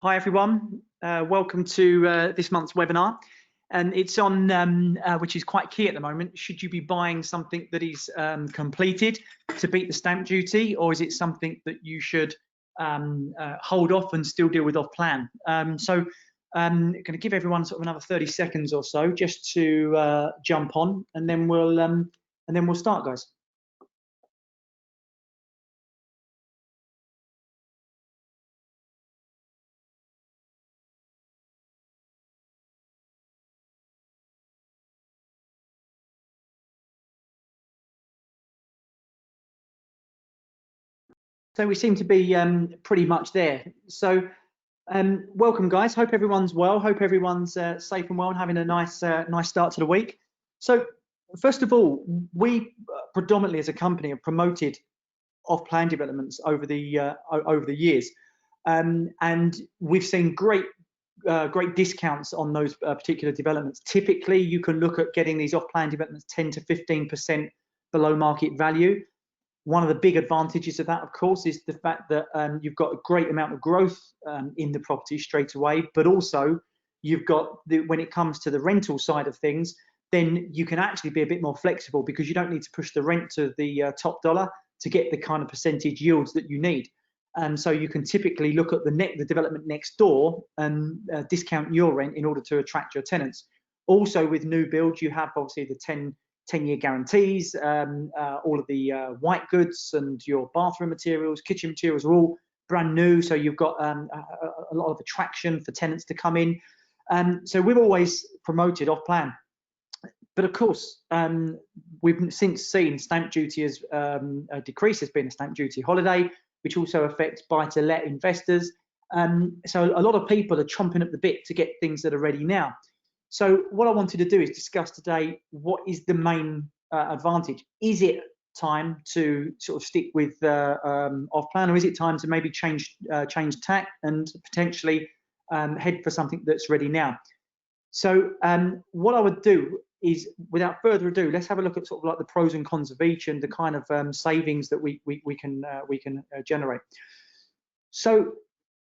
Hi everyone, welcome to this month's webinar, and it's on which is quite key at the moment. Should you be buying something that is completed to beat the stamp duty, or is it something that you should hold off and still deal with off plan? So I'm going to give everyone sort of another 30 seconds or so just to jump on, and then we'll start, guys. So we seem to be pretty much there. So welcome, guys. Hope everyone's well. Hope everyone's safe and well and having a nice start to the week. So first of all, we predominantly as a company have promoted off-plan developments over the years, and we've seen great discounts on those particular developments. Typically, you can look at getting these off-plan developments 10 to 15% below market value. One of the big advantages of that, of course, is the fact that you've got a great amount of growth in the property straight away, but also you've got, when it comes to the rental side of things, then you can actually be a bit more flexible because you don't need to push the rent to the top dollar to get the kind of percentage yields that you need. And so you can typically look at the development next door and discount your rent in order to attract your tenants. Also, with new builds, you have obviously the 10-year guarantees, all of the white goods and your bathroom materials, kitchen materials are all brand new, so you've got a lot of attraction for tenants to come in. So we've always promoted off plan, but of course we've since seen stamp duty has decreased. There's been a stamp duty holiday, which also affects buy-to-let investors. So a lot of people are chomping at the bit to get things that are ready now. So what I wanted to do is discuss today what is the main advantage. Is it time to sort of stick with off plan, or is it time to maybe change tack and potentially head for something that's ready now? So what I would do is, without further ado, let's have a look at sort of like the pros and cons of each and the kind of savings that we can generate. So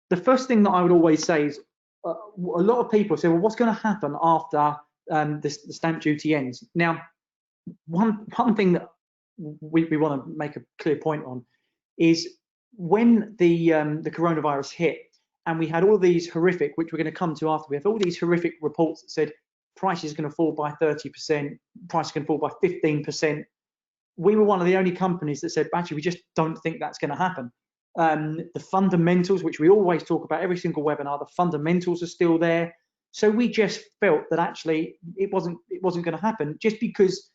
the first thing that I would always say is, a lot of people say, well, what's going to happen after the stamp duty ends? Now, one thing that we want to make a clear point on is when the coronavirus hit, and we had all these horrific, which we're going to come to after, we have all these horrific reports that said prices are going to fall by 30%, prices can fall by 15%. We were one of the only companies that said, actually, we just don't think that's going to happen. The fundamentals, which we always talk about every single webinar, the fundamentals are still there. So we just felt that actually it wasn't going to happen. Just because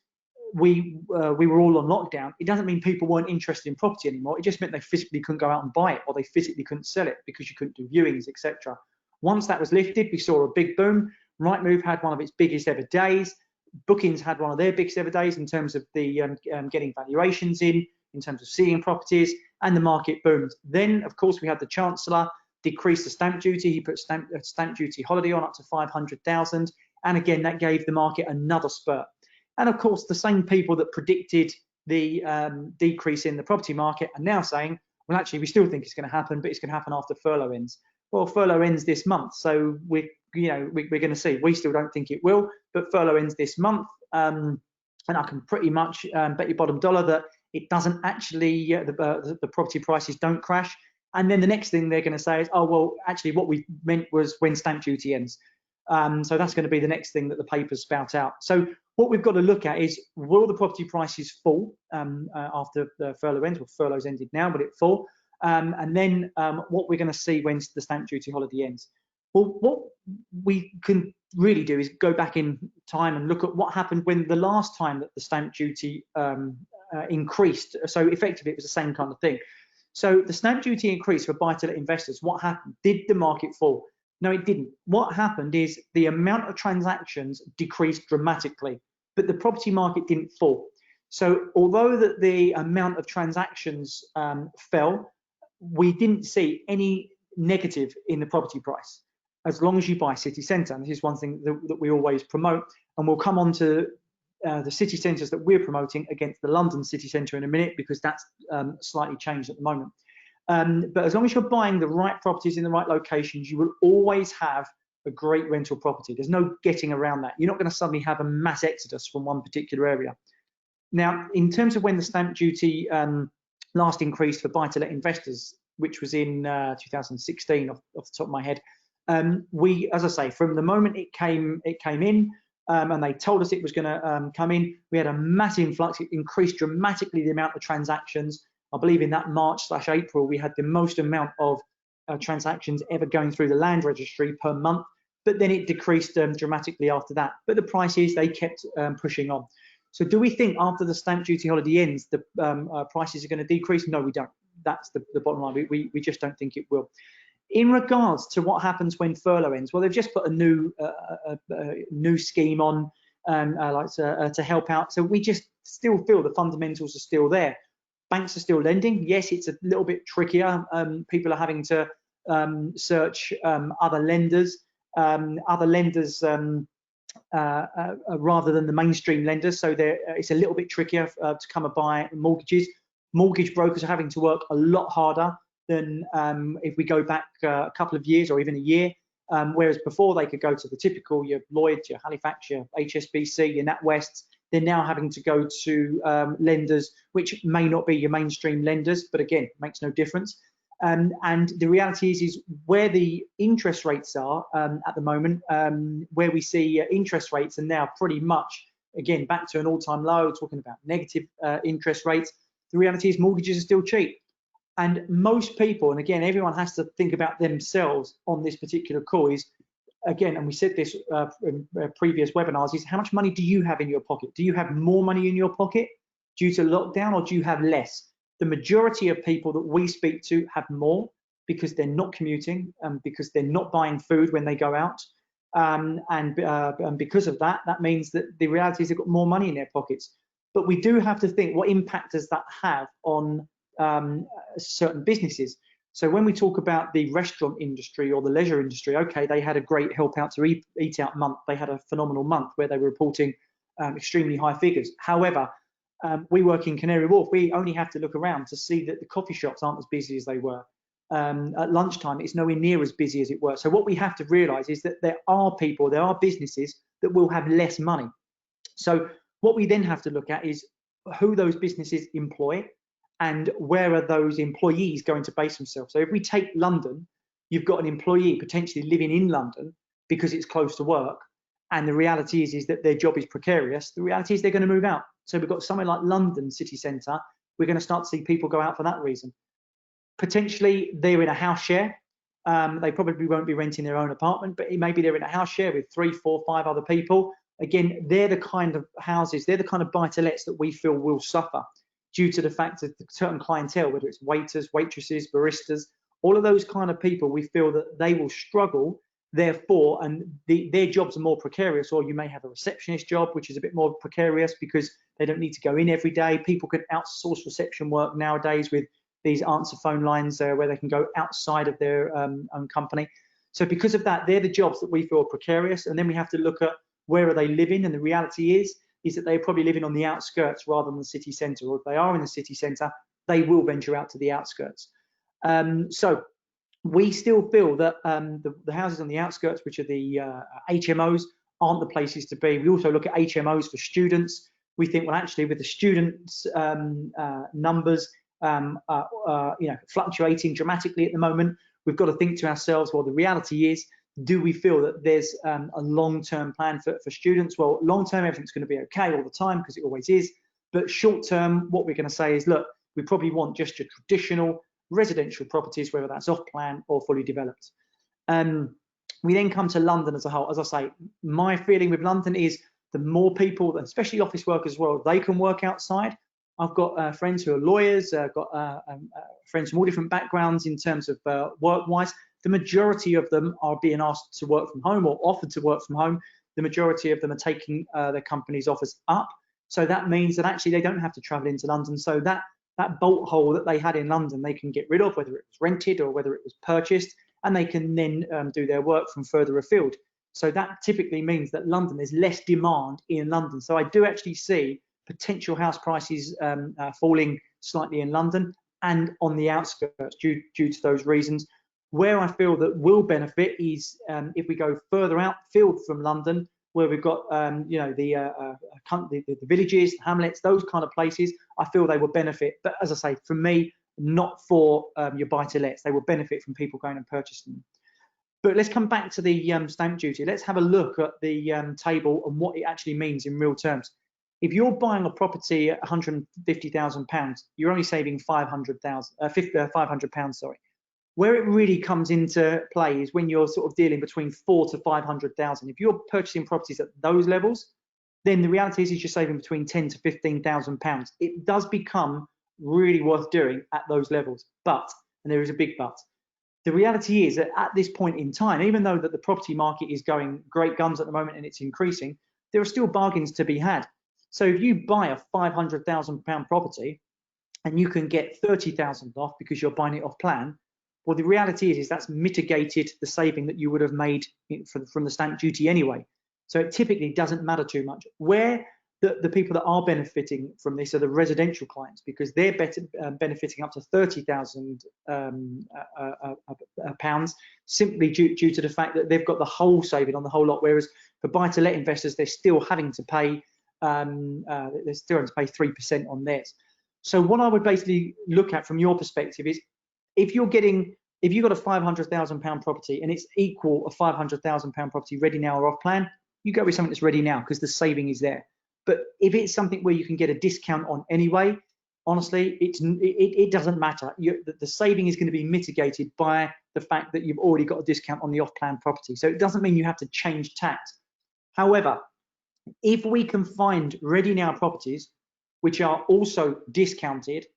we were all on lockdown, it doesn't mean people weren't interested in property anymore. It just meant they physically couldn't go out and buy it, or they physically couldn't sell it because you couldn't do viewings, etc. Once that was lifted, we saw a big boom. Rightmove had one of its biggest ever days. Bookings had one of their biggest ever days in terms of the getting valuations in terms of seeing properties, and the market boomed. Then, of course, we had the Chancellor decrease the stamp duty. He put stamp duty holiday on up to 500,000, and again, that gave the market another spurt. And of course, the same people that predicted the decrease in the property market are now saying, well, actually, we still think it's going to happen, but it's going to happen after furlough ends. Well, furlough ends this month, so we're going to see. We still don't think it will, but furlough ends this month, and I can pretty much bet your bottom dollar that it doesn't actually, the property prices don't crash. And then the next thing they're going to say is, oh, well, actually what we meant was when stamp duty ends. So that's going to be the next thing that the papers spout out. So what we've got to look at is, will the property prices fall after the furlough ends? Well, furlough's ended now, but it fall. And then what we're going to see when the stamp duty holiday ends. Well, what we can really do is go back in time and look at what happened when the last time that the stamp duty increased. So effectively, it was the same kind of thing. So the stamp duty increased for buy-to-let investors. What happened? Did the market fall? No, it didn't. What happened is the amount of transactions decreased dramatically, but the property market didn't fall. So although that the amount of transactions fell, we didn't see any negative in the property price, as long as you buy city centre. And this is one thing that we always promote, and we'll come on to the city centres that we're promoting against the London city centre in a minute, because that's slightly changed at the moment. But as long as you're buying the right properties in the right locations, you will always have a great rental property. There's no getting around that. You're not going to suddenly have a mass exodus from one particular area. Now, in terms of when the stamp duty last increased for buy-to-let investors, which was in 2016, off the top of my head, we, as I say, from the moment it came in, and they told us it was going to come in, we had a massive influx. It increased dramatically the amount of transactions. I believe in that March/April, we had the most amount of transactions ever going through the land registry per month, but then it decreased dramatically after that. But the prices, they kept pushing on. So do we think after the stamp duty holiday ends, the prices are going to decrease? No, we don't. That's the bottom line. We just don't think it will. In regards to what happens when furlough ends, well, they've just put a new scheme on to help out. So we just still feel the fundamentals are still there. Banks are still lending. Yes, it's a little bit trickier. People are having to search other lenders rather than the mainstream lenders. So it's a little bit trickier to come and buy mortgages. Mortgage brokers are having to work a lot harder than if we go back a couple of years or even a year. Whereas before they could go to the typical, your Lloyds, your Halifax, your HSBC, your NatWest. They're now having to go to lenders which may not be your mainstream lenders, but again, makes no difference. And the reality is where the interest rates are at the moment, where we see interest rates are now pretty much, again, back to an all-time low, talking about negative interest rates. The reality is mortgages are still cheap. And most people, and again, everyone has to think about themselves on this particular call is, again, and we said this in previous webinars, is how much money do you have in your pocket? Do you have more money in your pocket due to lockdown, or do you have less? The majority of people that we speak to have more because they're not commuting and because they're not buying food when they go out. And because of that, that means that the reality is they've got more money in their pockets. But we do have to think, what impact does that have on certain businesses? So when we talk about the restaurant industry or the leisure industry, okay, they had a great help out to eat out month. They had a phenomenal month where they were reporting extremely high figures. However, we work in Canary Wharf. We only have to look around to see that the coffee shops aren't as busy as they were. At lunchtime, it's nowhere near as busy as it were. So what we have to realise is that there are people, there are businesses that will have less money. So what we then have to look at is who those businesses employ and where are those employees going to base themselves. So if we take London, you've got an employee potentially living in London because it's close to work, and the reality is that their job is precarious. The reality is they're going to move out. So we've got somewhere like London city centre, we're going to start to see people go out for that reason. Potentially they're in a house share. They probably won't be renting their own apartment, but maybe they're in a house share with 3, 4, 5 other people. Again, they're the kind of houses, they're the kind of buy-to-lets that we feel will suffer due to the fact that certain clientele, whether it's waiters, waitresses, baristas, all of those kind of people, we feel that they will struggle, therefore, and their jobs are more precarious. Or you may have a receptionist job, which is a bit more precarious because they don't need to go in every day. People can outsource reception work nowadays with these answer phone lines where they can go outside of their own company. So because of that, they're the jobs that we feel are precarious. And then we have to look at where are they living, and the reality is that they're probably living on the outskirts rather than the city centre, or if they are in the city centre, they will venture out to the outskirts. So we still feel that the houses on the outskirts, which are the HMOs, aren't the places to be. We also look at HMOs for students. We think, well, actually, with the students' numbers fluctuating dramatically at the moment, we've got to think to ourselves, well, the reality is, do we feel that there's a long-term plan for students? Well, long-term, everything's going to be okay all the time because it always is. But short-term, what we're going to say is, look, we probably want just your traditional residential properties, whether that's off-plan or fully developed. We then come to London as a whole. As I say, my feeling with London is the more people, especially office workers as well, they can work outside. I've got friends who are lawyers, I've got friends from all different backgrounds in terms of work-wise. The majority of them are being asked to work from home or offered to work from home. The majority of them are taking their company's offers up. So that means that actually they don't have to travel into London. So that bolt hole that they had in London, they can get rid of, whether it was rented or whether it was purchased, and they can then do their work from further afield. So that typically means that London, there's less demand in London. So I do actually see potential house prices falling slightly in London, and on the outskirts due to those reasons. Where I feel that will benefit is if we go further outfield from London, where we've got you know, the villages, hamlets, those kind of places. I feel they will benefit. But as I say, for me, not for your buy-to-lets. They will benefit from people going and purchasing them. But let's come back to the stamp duty. Let's have a look at the table and what it actually means in real terms. If you're buying a property at £150,000, you're only saving £500, sorry. Where it really comes into play is when you're sort of dealing between 400 to 500,000. If you're purchasing properties at those levels, then the reality is you're saving between 10 to 15,000 pounds. It does become really worth doing at those levels, but, and there is a big but, the reality is that at this point in time, even though that the property market is going great guns at the moment and it's increasing, there are still bargains to be had. So if you buy a £500,000 property and you can get 30,000 off because you're buying it off plan, well, the reality is that's mitigated the saving that you would have made from the stamp duty anyway. So it typically doesn't matter too much. Where the people that are benefiting from this are the residential clients, because they're benefiting up to £30,000 pounds, simply due to the fact that they've got the whole saving on the whole lot. Whereas for buy-to-let investors, they're still having to pay 3% on theirs. So what I would basically look at from your perspective is, if you've got a £500,000 property and it's equal a £500,000 property ready now or off plan, you go with something that's ready now because the saving is there. But if it's something where you can get a discount on anyway, honestly, it doesn't matter. The saving is going to be mitigated by the fact that you've already got a discount on the off-plan property. So it doesn't mean you have to change tack. However, if we can find ready now properties which are also discounted,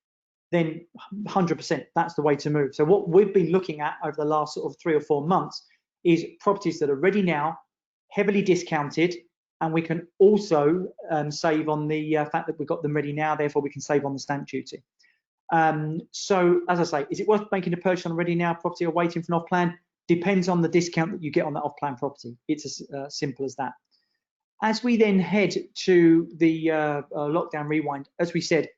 then 100% that's the way to move. So what we've been looking at over the last sort of 3 or 4 months is properties that are ready now, heavily discounted, and we can also save on the fact that we've got them ready now, therefore we can save on the stamp duty. So as I say, is it worth making a purchase on a ready now property or waiting for an off-plan? Depends on the discount that you get on that off-plan property. It's as simple as that. As we then head to the lockdown rewind, as we said,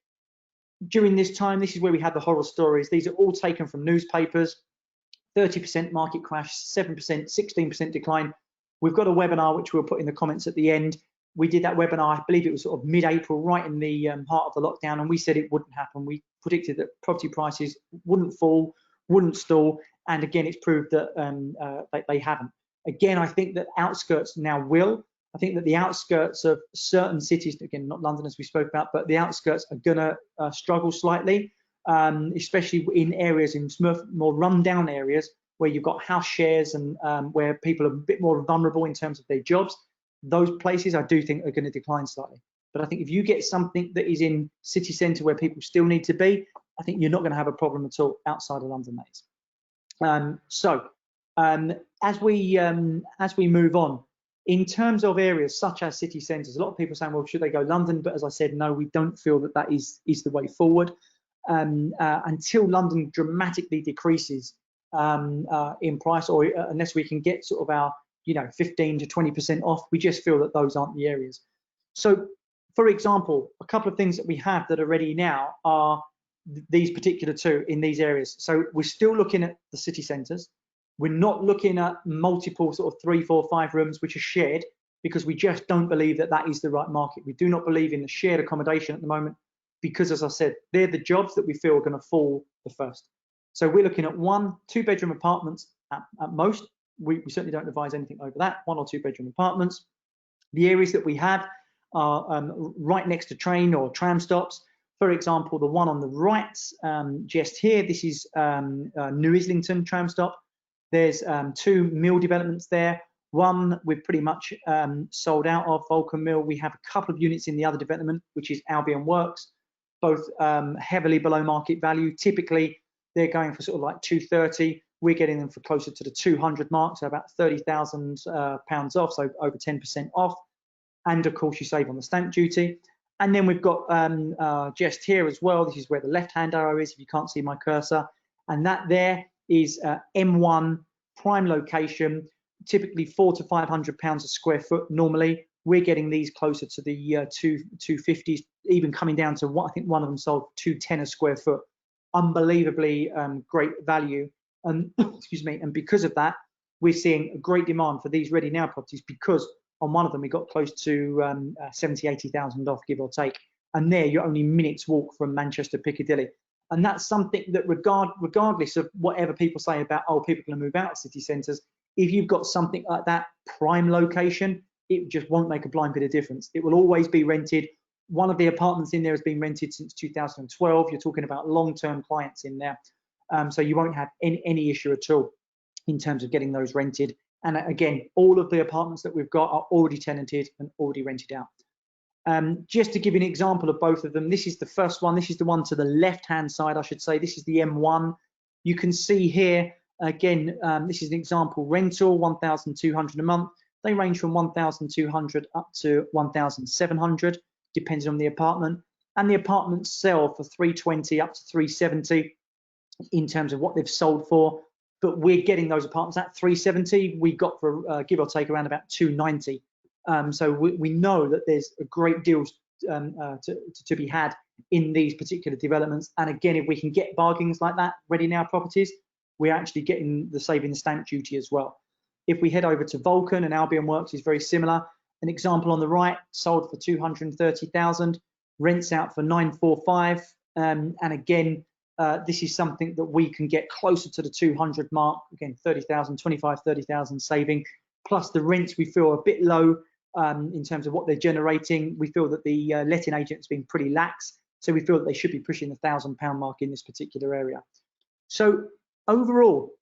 during this time, this is where we had the horror stories. These are all taken from newspapers. 30% market crash, 7%, 16% decline. We've got a webinar which we'll put in the comments at the end. We did that webinar, I believe it was sort of mid-April, right in the heart of the lockdown, and we said it wouldn't happen. We predicted that property prices wouldn't fall, wouldn't stall, and again, it's proved that they haven't. Again, I think that outskirts now will. I think that the outskirts of certain cities, again, not London as we spoke about, but the outskirts are going to struggle slightly, especially in areas, in more run-down areas where you've got house shares and where people are a bit more vulnerable in terms of their jobs. Those places I do think are going to decline slightly. But I think if you get something that is in city centre where people still need to be, I think you're not going to have a problem at all outside of London, mates. As we move on, in terms of areas such as city centres, a lot of people are saying, well, should they go London? But as I said, no, we don't feel that that is the way forward. Until London dramatically decreases in price, or unless we can get sort of our 15 to 20% off, we just feel that those aren't the areas. So, for example, a couple of things that we have that are ready now are these particular two in these areas. So we're still looking at the city centres. We're not looking at multiple sort of 3, 4, 5 rooms which are shared, because we just don't believe that that is the right market. We do not believe in the shared accommodation at the moment, because, as I said, they're the jobs that we feel are going to fall the first. So we're looking at 1, 2 bedroom apartments at most. We certainly don't advise anything over that, 1 or 2 bedroom apartments. The areas that we have are right next to train or tram stops. For example, the one on the right, just here, this is New Islington tram stop. There's 2 mill developments there. One we're pretty much sold out of, Vulcan Mill. We have a couple of units in the other development, which is Albion Works, both heavily below market value. Typically, they're going for sort of like 230. We're getting them for closer to the 200 mark, so about £30,000 off, so over 10% off. And of course, you save on the stamp duty. And then we've got just here as well. This is where the left-hand arrow is, if you can't see my cursor. And that there is M1 prime location, typically £400 to £500 a square foot. Normally, we're getting these closer to the 250s, even coming down to what I think one of them sold 210 a square foot. unbelievably great value. And excuse me, and because of that, we're seeing a great demand for these ready now properties, because on one of them we got close to 70, 80,000 off, give or take. And there you're only minutes walk from Manchester Piccadilly. And that's something that regardless of whatever people say about, oh, people are going to move out of city centres, if you've got something like that prime location, it just won't make a blind bit of difference. It will always be rented. One of the apartments in there has been rented since 2012. You're talking about long-term clients in there. So you won't have any issue at all in terms of getting those rented. And again, all of the apartments that we've got are already tenanted and already rented out. Just to give you an example of both of them, this is the first one. This is the one to the left-hand side, I should say. This is the M1. You can see here, again, this is an example rental, 1,200 a month. They range from 1,200 up to 1,700, depending on the apartment. And the apartments sell for 320 up to 370 in terms of what they've sold for. But we're getting those apartments at 370. We got for give or take around about 290. So we know that there's a great deal to be had in these particular developments. And again, if we can get bargains like that, ready now properties, we're actually getting saving the stamp duty as well. If we head over to Vulcan, and Albion Works is very similar. An example on the right, sold for 230,000, rents out for 945. And again, this is something that we can get closer to the 200 mark. Again, 30,000, 25, 30,000 saving. Plus the rents we feel are a bit low in terms of what they're generating. We feel that the letting agent's been pretty lax. So we feel that they should be pushing the £1,000 mark in this particular area. So overall,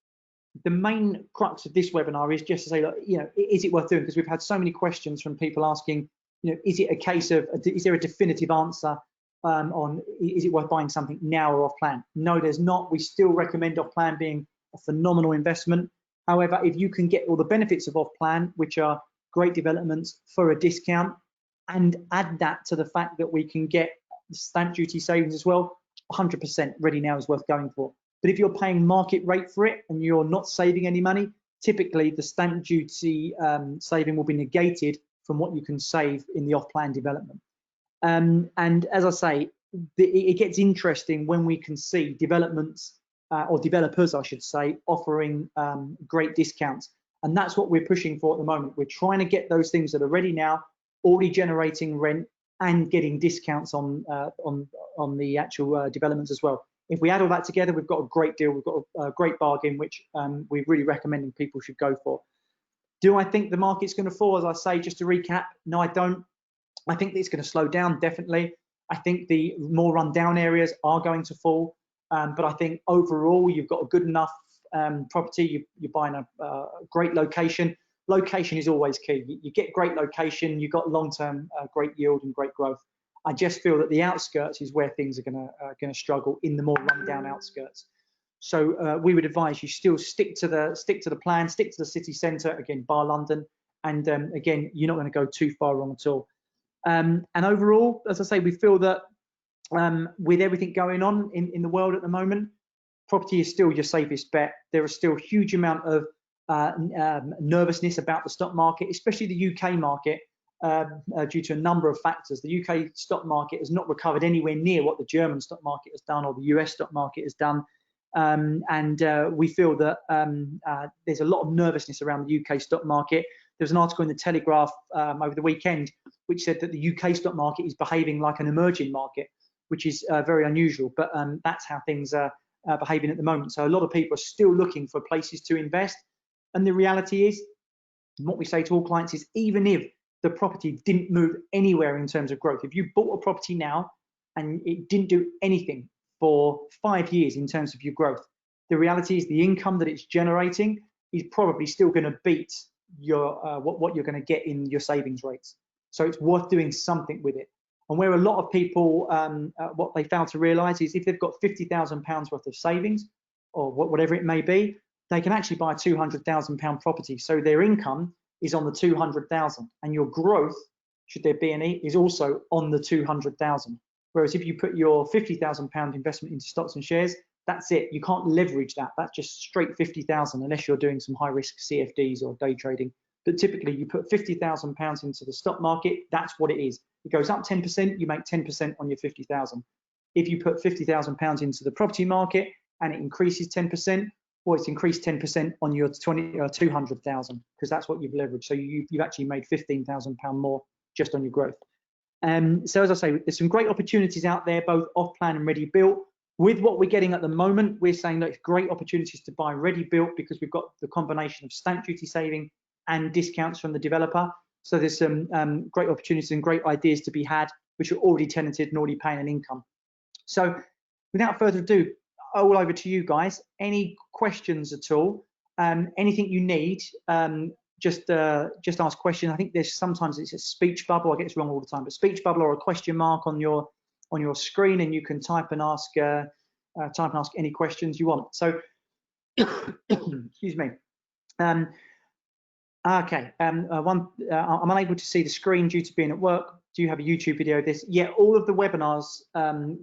the main crux of this webinar is just to say, look, is it worth doing? Because we've had so many questions from people asking, is it a case of, is there a definitive answer on, is it worth buying something now or off plan? No, there's not. We still recommend off plan being a phenomenal investment. However, if you can get all the benefits of off plan, which are great developments for a discount, and add that to the fact that we can get stamp duty savings as well, 100% ready now is worth going for. But if you're paying market rate for it and you're not saving any money, typically the stamp duty saving will be negated from what you can save in the off-plan development. And as I say, it gets interesting when we can see developments or developers, I should say, offering great discounts. And that's what we're pushing for at the moment. We're trying to get those things that are ready now, already generating rent, and getting discounts on the actual developments as well. If we add all that together, we've got a great deal. We've got a great bargain, which we're really recommending people should go for. Do I think the market's going to fall? As I say, just to recap, no, I don't. I think it's going to slow down, definitely. I think the more run-down areas are going to fall. But I think overall, you've got a good enough property. You're buying a great location. Location is always key. You get great location, you've got long-term great yield and great growth. I just feel that the outskirts is where things are going to struggle, in the more run-down outskirts. So we would advise you still stick to the plan, stick to the city centre, again, bar London, and again, you're not going to go too far wrong at all. And overall, as I say, we feel that with everything going on in the world at the moment, property is still your safest bet. There is still a huge amount of nervousness about the stock market, especially the UK market, due to a number of factors. The UK stock market has not recovered anywhere near what the German stock market has done or the US stock market has done. And we feel that there's a lot of nervousness around the UK stock market. There's an article in the Telegraph over the weekend which said that the UK stock market is behaving like an emerging market, which is very unusual, but that's how things are behaving at the moment. So a lot of people are still looking for places to invest. And the reality is, and what we say to all clients is, even if the property didn't move anywhere in terms of growth, if you bought a property now and it didn't do anything for 5 years in terms of your growth, the reality is the income that it's generating is probably still going to beat your what you're going to get in your savings rates. So it's worth doing something with it. And where a lot of people, what they fail to realise is, if they've got £50,000 worth of savings, or whatever it may be, they can actually buy a £200,000 property. So their income is on the 200,000, and your growth, should there be any, is also on the 200,000. Whereas if you put your £50,000 investment into stocks and shares, that's it. You can't leverage that. That's just straight 50,000, unless you're doing some high risk CFDs or day trading. But typically you put £50,000 into the stock market, that's what it is. It goes up 10%, you make 10% on your 50,000. if you put £50,000 into the property market and it increases 10%, or it's increased 10% on your 200,000, because that's what you've leveraged. So you've actually made £15,000 more just on your growth. So as I say, there's some great opportunities out there, both off plan and ready built. With what we're getting at the moment, we're saying that it's great opportunities to buy ready built because we've got the combination of stamp duty saving and discounts from the developer. So there's some great opportunities and great ideas to be had, which are already tenanted and already paying an income. So without further ado, all over to you guys. Any questions at all? Anything you need, just ask questions. I think there's sometimes it's a speech bubble. I get this wrong all the time, but speech bubble or a question mark on your screen, and you can type and ask any questions you want. So excuse me. Okay. I'm unable to see the screen due to being at work. Do you have a YouTube video of this? Yeah, all of the webinars,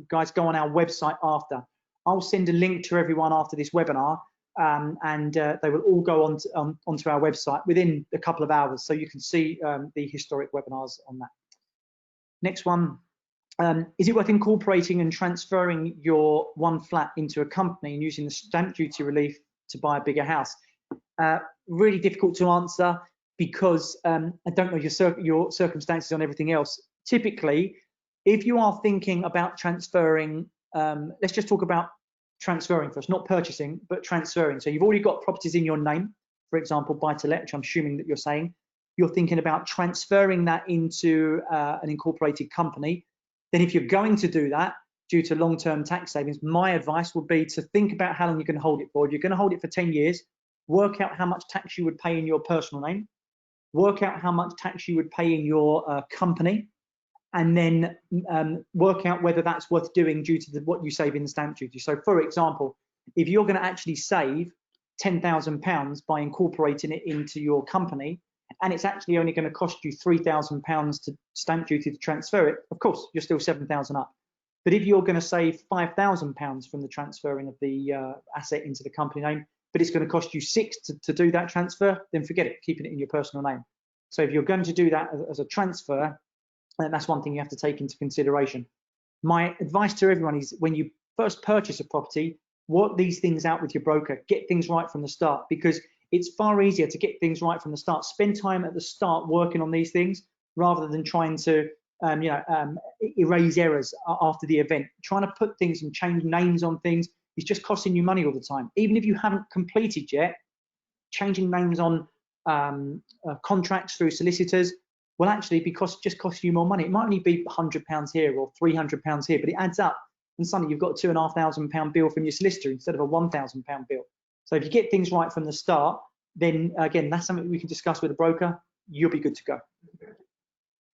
guys, go on our website after. I'll send a link to everyone after this webinar, and they will all go onto our website within a couple of hours, so you can see the historic webinars on that. Next one, is it worth incorporating and transferring your one flat into a company and using the stamp duty relief to buy a bigger house? Really difficult to answer because I don't know your circumstances on everything else. Typically, if you are thinking about transferring, let's just talk about transferring first, not purchasing, but transferring. So you've already got properties in your name, for example, buy to let, which I'm assuming that you're saying. You're thinking about transferring that into an incorporated company. Then if you're going to do that, due to long-term tax savings, my advice would be to think about how long you're going to hold it for. If you're going to hold it for 10 years, work out how much tax you would pay in your personal name, work out how much tax you would pay in your company, and then work out whether that's worth doing due to what you save in the stamp duty. So for example, if you're going to actually save £10,000 by incorporating it into your company, and it's actually only going to cost you £3,000 to stamp duty to transfer it, of course, you're still 7,000 up. But if you're going to save £5,000 from the transferring of the asset into the company name, but it's going to cost you £6,000 to do that transfer, then forget it, keeping it in your personal name. So if you're going to do that as a transfer, that's one thing you have to take into consideration. My advice to everyone is when you first purchase a property, work these things out with your broker, get things right from the start, because it's far easier to get things right from the start. Spend time at the start working on these things rather than trying to erase errors after the event. Trying to put things and change names on things is just costing you money all the time. Even if you haven't completed yet, changing names on contracts through solicitors will actually just cost you more money. It might only be £100 here or £300 here, but it adds up. And suddenly you've got a £2,500 bill from your solicitor instead of a £1,000 bill. So if you get things right from the start, then again, that's something we can discuss with a broker. You'll be good to go.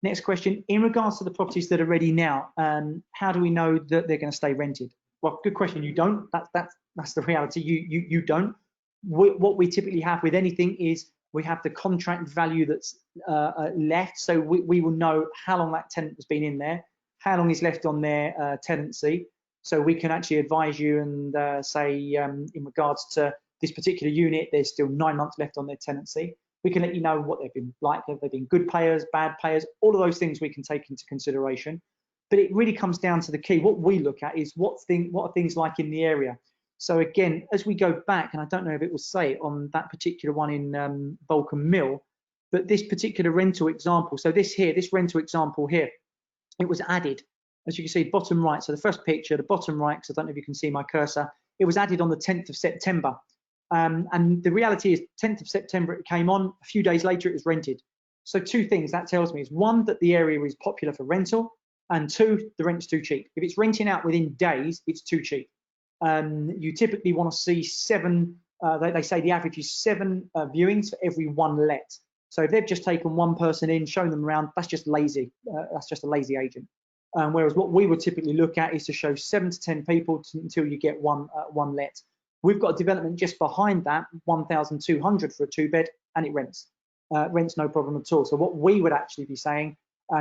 Next question, in regards to the properties that are ready now, how do we know that they're going to stay rented? Well, good question. You don't. That's the reality. You don't. What we typically have with anything is we have the contract value that's left, so we will know how long that tenant has been in there, how long is left on their tenancy, so we can actually advise you and say in regards to this particular unit, there's still 9 months left on their tenancy. We can let you know what they've been like. Have they been good payers, bad payers? All of those things we can take into consideration. But it really comes down to the key. What we look at is what are things like in the area. So again, as we go back, and I don't know if it will say it on that particular one in Vulcan Mill, but this particular rental example, so this rental example here, it was added, as you can see, bottom right. So the first picture, the bottom right, because I don't know if you can see my cursor, it was added on the 10th of September. And the reality is 10th of September it came on, a few days later it was rented. So two things that tells me is, one, that the area is popular for rental, and two, the rent's too cheap. If it's renting out within days, it's too cheap. You typically want to see they say the average is 7 viewings for every 1 let. So if they've just taken one person in, shown them around, that's just lazy. That's just a lazy agent. Whereas what we would typically look at is to show 7 to 10 people until you get one let. We've got a development just behind that, 1,200 for a 2-bed, and it rents. Rents no problem at all. So what we would actually be saying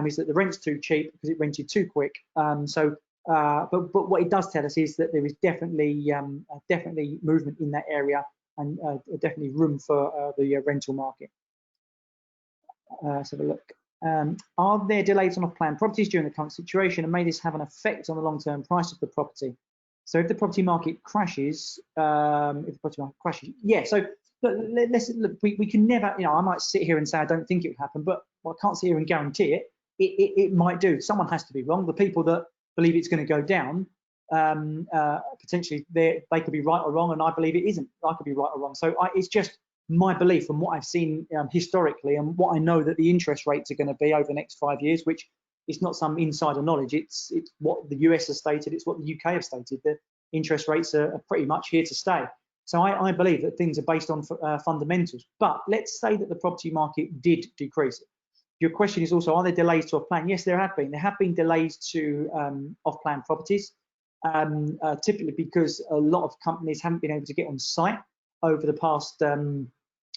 is that the rent's too cheap because it rented too quick. But what it does tell us is that there is definitely movement in that area, and definitely room for the rental market. Let's have a look. Are there delays on off-plan properties during the current situation, and may this have an effect on the long-term price of the property? So if the property market crashes, yeah. So look, we can never, I might sit here and say I don't think it would happen, but I can't sit here and guarantee it. It might do. Someone has to be wrong. The people that believe it's going to go down, potentially they could be right or wrong, and I believe it isn't. I could be right or wrong. So it's just my belief from what I've seen historically, and what I know that the interest rates are going to be over the next 5 years, which is not some insider knowledge. It's what the US has stated. It's what the UK have stated. That interest rates are pretty much here to stay. So I believe that things are based on fundamentals. But let's say that the property market did decrease. Your question is also, are there delays to off-plan? Yes, there have been. There have been delays to off-plan properties, typically because a lot of companies haven't been able to get on site over the past, during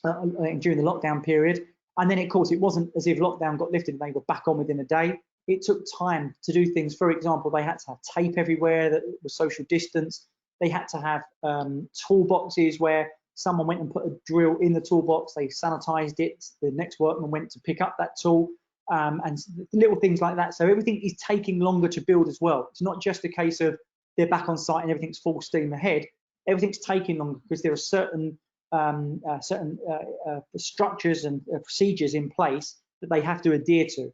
the lockdown period. And then, of course, it wasn't as if lockdown got lifted and they were back on within a day. It took time to do things. For example, they had to have tape everywhere that was social distance. They had to have toolboxes where someone went and put a drill in the toolbox, they sanitized it, the next workman went to pick up that tool, and little things like that. So everything is taking longer to build as well. It's not just a case of they're back on site and everything's full steam ahead. Everything's taking longer because there are certain structures and procedures in place that they have to adhere to.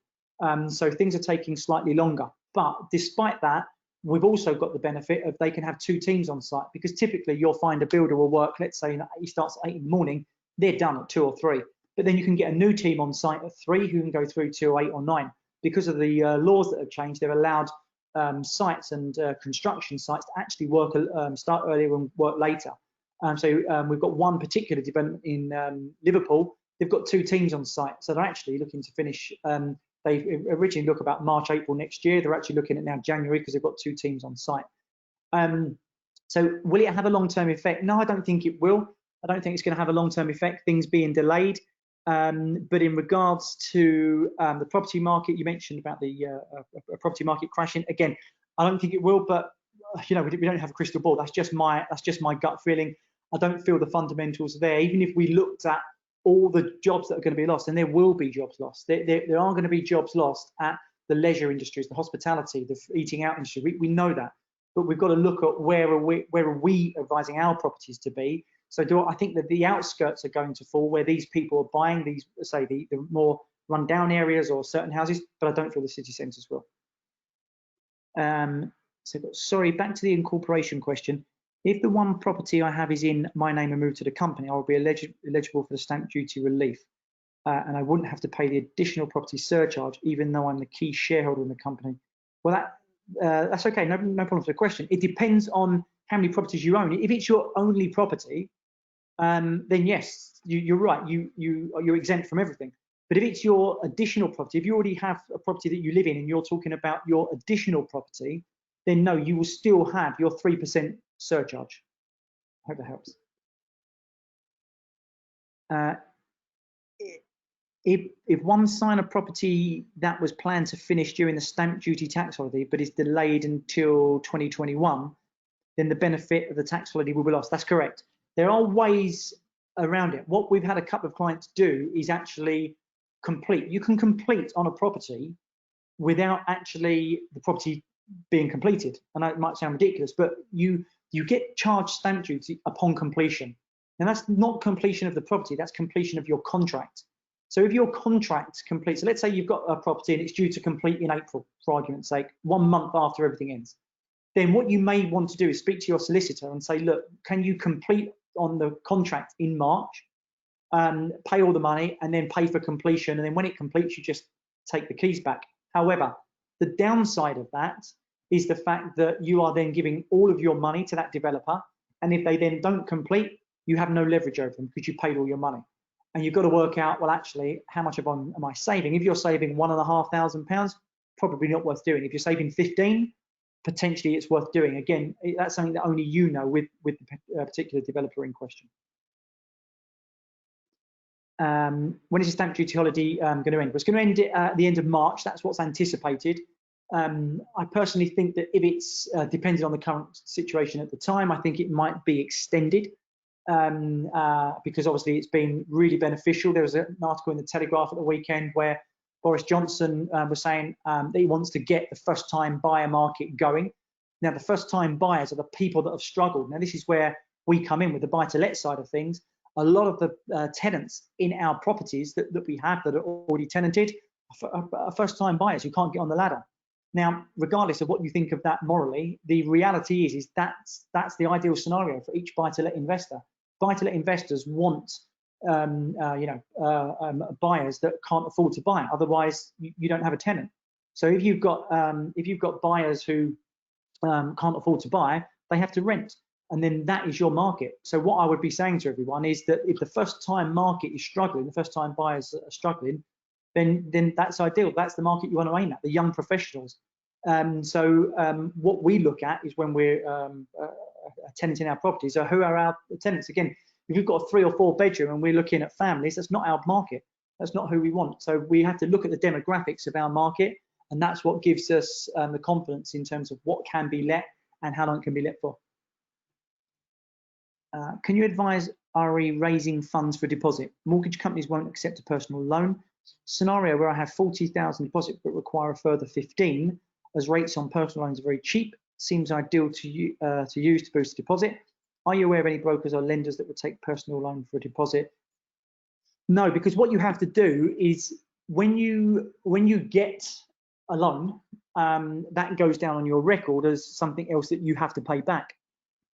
So things are taking slightly longer. But despite that, we've also got the benefit of they can have 2 teams on site, because typically you'll find a builder will work, let's say he starts at 8 in the morning, they're done at 2 or 3. But then you can get a new team on site at 3 who can go through till 8 or 9. Because of the laws that have changed, they've allowed sites and construction sites to actually work, start earlier and work later. So we've got one particular development in Liverpool. They've got 2 teams on site, so they're actually looking to finish. They originally look about March, April next year. They're actually looking at now January because they've got 2 teams on site. So will it have a long-term effect? No, I don't think it will. I don't think it's going to have a long-term effect, things being delayed. But in regards to the property market, you mentioned about the property market crashing. Again, I don't think it will, but we don't have a crystal ball. That's just my gut feeling. I don't feel the fundamentals are there. Even if we looked at all the jobs that are going to be lost, and there will be jobs lost. There are going to be jobs lost at the leisure industries, the hospitality, the eating out industry. We know that, but we've got to look at where are we advising our properties to be. So I think that the outskirts are going to fall, where these people are buying these, say the more run-down areas or certain houses, but I don't feel the city centres will. So sorry, back to the incorporation question. If the one property I have is in my name and moved to the company, I will be eligible for the stamp duty relief, and I wouldn't have to pay the additional property surcharge, even though I'm the key shareholder in the company. Well, that's okay. No problem for the question. It depends on how many properties you own. If it's your only property, then yes, you're right. You're exempt from everything. But if it's your additional property, if you already have a property that you live in and you're talking about your additional property, then no, you will still have your 3% surcharge. I hope that helps. If one sign of property that was planned to finish during the stamp duty tax holiday but is delayed until 2021, then the benefit of the tax holiday will be lost. That's correct. There are ways around it. What we've had a couple of clients do is actually complete. You can complete on a property without actually the property being completed. I know it might sound ridiculous, but you get charged stamp duty upon completion. And that's not completion of the property, that's completion of your contract. So if your contract completes, so let's say you've got a property and it's due to complete in April, for argument's sake, 1 month after everything ends, then what you may want to do is speak to your solicitor and say, look, can you complete on the contract in March, pay all the money and then pay for completion, and then when it completes, you just take the keys back. However, the downside of that is the fact that you are then giving all of your money to that developer, and if they then don't complete, you have no leverage over them because you paid all your money. And you've got to work out, well, actually, how much am I saving? If you're saving £1,500, probably not worth doing. If you're saving 15, potentially it's worth doing. Again, that's something that only you know with the particular developer in question. When is the stamp duty holiday going to end? Well, it's going to end at the end of March. That's what's anticipated. I personally think that if it's depending on the current situation at the time, I think it might be extended because obviously it's been really beneficial. There was an article in the Telegraph at the weekend where Boris Johnson was saying that he wants to get the first-time buyer market going. Now, the first-time buyers are the people that have struggled. Now, this is where we come in with the buy-to-let side of things. A lot of the tenants in our properties that we have that are already tenanted are first-time buyers who can't get on the ladder. Now, regardless of what you think of that morally, the reality is that's the ideal scenario for each buy-to-let investor. Buy-to-let investors want buyers that can't afford to buy. Otherwise, you don't have a tenant. So if you've got buyers who can't afford to buy, they have to rent, and then that is your market. So what I would be saying to everyone is that if the first-time market is struggling, the first-time buyers are struggling, then that's ideal. That's the market you want to aim at, the young professionals. What we look at is when we're tenanting our properties, so who are our tenants? Again, if you've got a 3 or 4 bedroom and we're looking at families, that's not our market. That's not who we want. So we have to look at the demographics of our market, and that's what gives us the confidence in terms of what can be let and how long it can be let for. Can you advise RE raising funds for deposit? Mortgage companies won't accept a personal loan. Scenario where I have 40,000 deposit but require a further 15, as rates on personal loans are very cheap, seems ideal to use to boost the deposit. Are you aware of any brokers or lenders that would take personal loan for a deposit? No, because what you have to do is when you get a loan, that goes down on your record as something else that you have to pay back.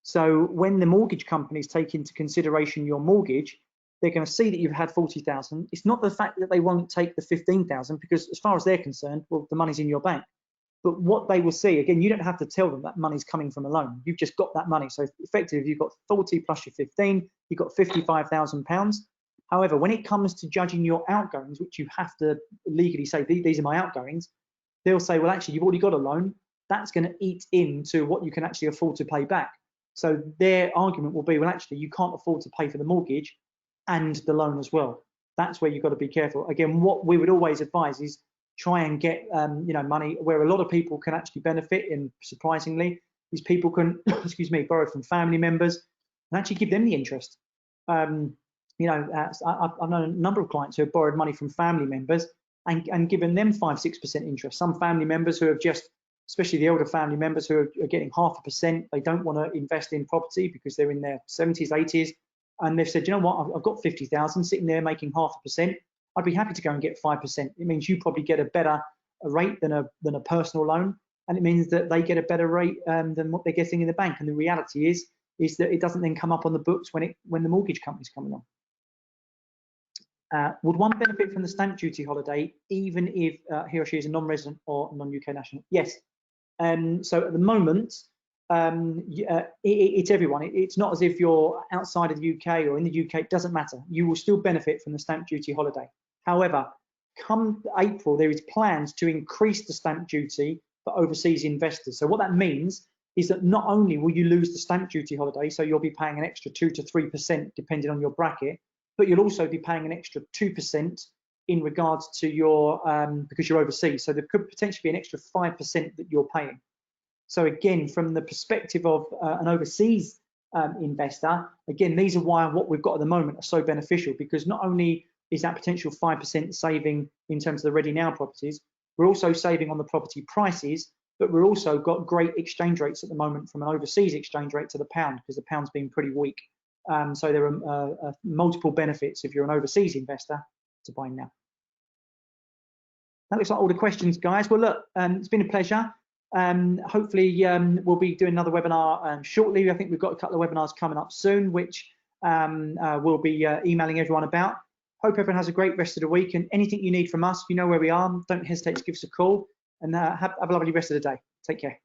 So when the mortgage companies take into consideration your mortgage, they're going to see that you've had 40,000. It's not the fact that they won't take the 15,000, because as far as they're concerned, well, the money's in your bank. But what they will see, again, you don't have to tell them that money's coming from a loan. You've just got that money. So effectively, you've got 40 plus your 15, you've got £55,000. However, when it comes to judging your outgoings, which you have to legally say, these are my outgoings, they'll say, well, actually, you've already got a loan. That's going to eat into what you can actually afford to pay back. So their argument will be, well, actually, you can't afford to pay for the mortgage and the loan as well. That's where you've got to be careful. Again, what we would always advise is try and get money where a lot of people can actually benefit. And surprisingly, these people can borrow from family members and actually give them the interest. I've known a number of clients who have borrowed money from family members and given them 5-6% interest. Some family members who have just, especially the older family members who are getting 0.5%, they don't want to invest in property because they're in their 70s, 80s, and they've said, you know what, I've got 50,000 sitting there making 0.5%. I'd be happy to go and get 5%. It means you probably get a better rate than a personal loan, and it means that they get a better rate than what they're getting in the bank. And the reality is that it doesn't then come up on the books when the mortgage company's coming on. Would one benefit from the stamp duty holiday even if he or she is a non-resident or non-UK national? Yes. So at the moment, it's everyone. It's not as if you're outside of the UK or in the UK. It doesn't matter. You will still benefit from the stamp duty holiday. However, come April, there is plans to increase the stamp duty for overseas investors. So what that means is that not only will you lose the stamp duty holiday, so you'll be paying an extra 2 to 3% depending on your bracket, but you'll also be paying an extra 2% in regards to your because you're overseas. So there could potentially be an extra 5% that you're paying. So again, from the perspective of an overseas investor, again, these are why what we've got at the moment are so beneficial, because not only is that potential 5% saving in terms of the ready now properties, we're also saving on the property prices, but we're also got great exchange rates at the moment from an overseas exchange rate to the pound, because the pound's been pretty weak. So there are multiple benefits if you're an overseas investor to buying now. That looks like all the questions, guys. Well, look, it's been a pleasure. Hopefully we'll be doing another webinar shortly. I think we've got a couple of webinars coming up soon, which we'll be emailing everyone about. Hope everyone has a great rest of the week, and anything you need from us, you know where we are. Don't hesitate to give us a call, and have a lovely rest of the day. Take care.